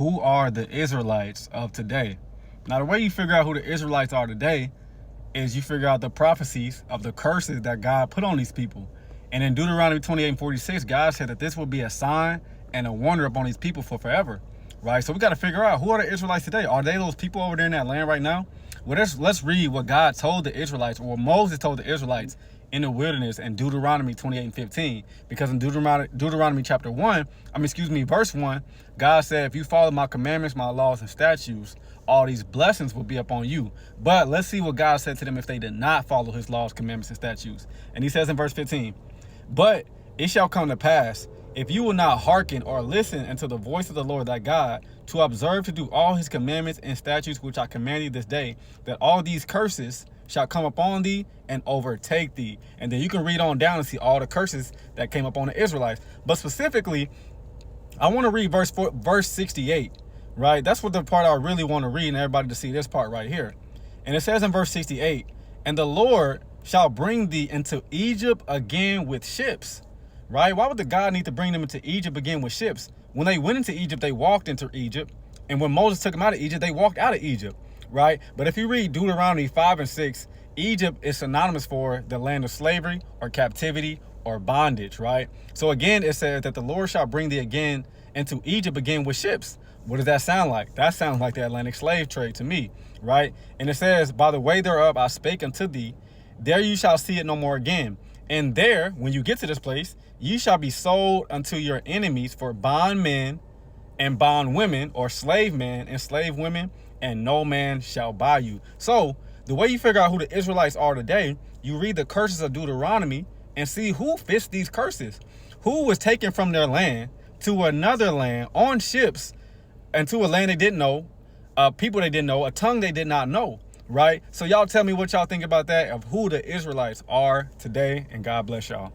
who are the Israelites of today? Now, the way you figure out who the Israelites are today is you figure out the prophecies of the curses that God put on these people. And in Deuteronomy 28:46, God said that this will be a sign and a wonder upon these people for forever, right? So we got to figure out, who are the Israelites today? Are they those people over there in that land right now? Well, let's read what God told the Israelites, or what Moses told the Israelites in the wilderness in Deuteronomy 28:15. Because in Deuteronomy verse 1, God said, if you follow my commandments, my laws, and statutes, all these blessings will be upon you. But let's see what God said to them if they did not follow his laws, commandments, and statutes. And he says in verse 15, but it shall come to pass, if you will not hearken or listen unto the voice of the Lord thy God, to observe to do all his commandments and statutes which I command thee this day, that all these curses shall come upon thee and overtake thee. And then you can read on down and see all the curses that came upon the Israelites. But specifically, I want to read verse 68, right? That's what the part I really want to read, and everybody to see this part right here. And it says in verse 68, and the Lord shall bring thee into Egypt again with ships. Right? Why would the God need to bring them into Egypt again with ships? When they went into Egypt, they walked into Egypt. And when Moses took them out of Egypt, they walked out of Egypt. Right? But if you read Deuteronomy 5 and 6, Egypt is synonymous for the land of slavery or captivity or bondage. Right? So again, it says that the Lord shall bring thee again into Egypt again with ships. What does that sound like? That sounds like the Atlantic slave trade to me. Right? And it says, by the way thereof I spake unto thee, there you shall see it no more again. And there, when you get to this place, ye shall be sold unto your enemies for bondmen and bondwomen, or slave men and slave women, and no man shall buy you. So the way you figure out who the Israelites are today, you read the curses of Deuteronomy and see who fits these curses. Who was taken from their land to another land on ships, and to a land they didn't know, people they didn't know, a tongue they did not know. Right? So y'all tell me what y'all think about that, of who the Israelites are today, and God bless y'all.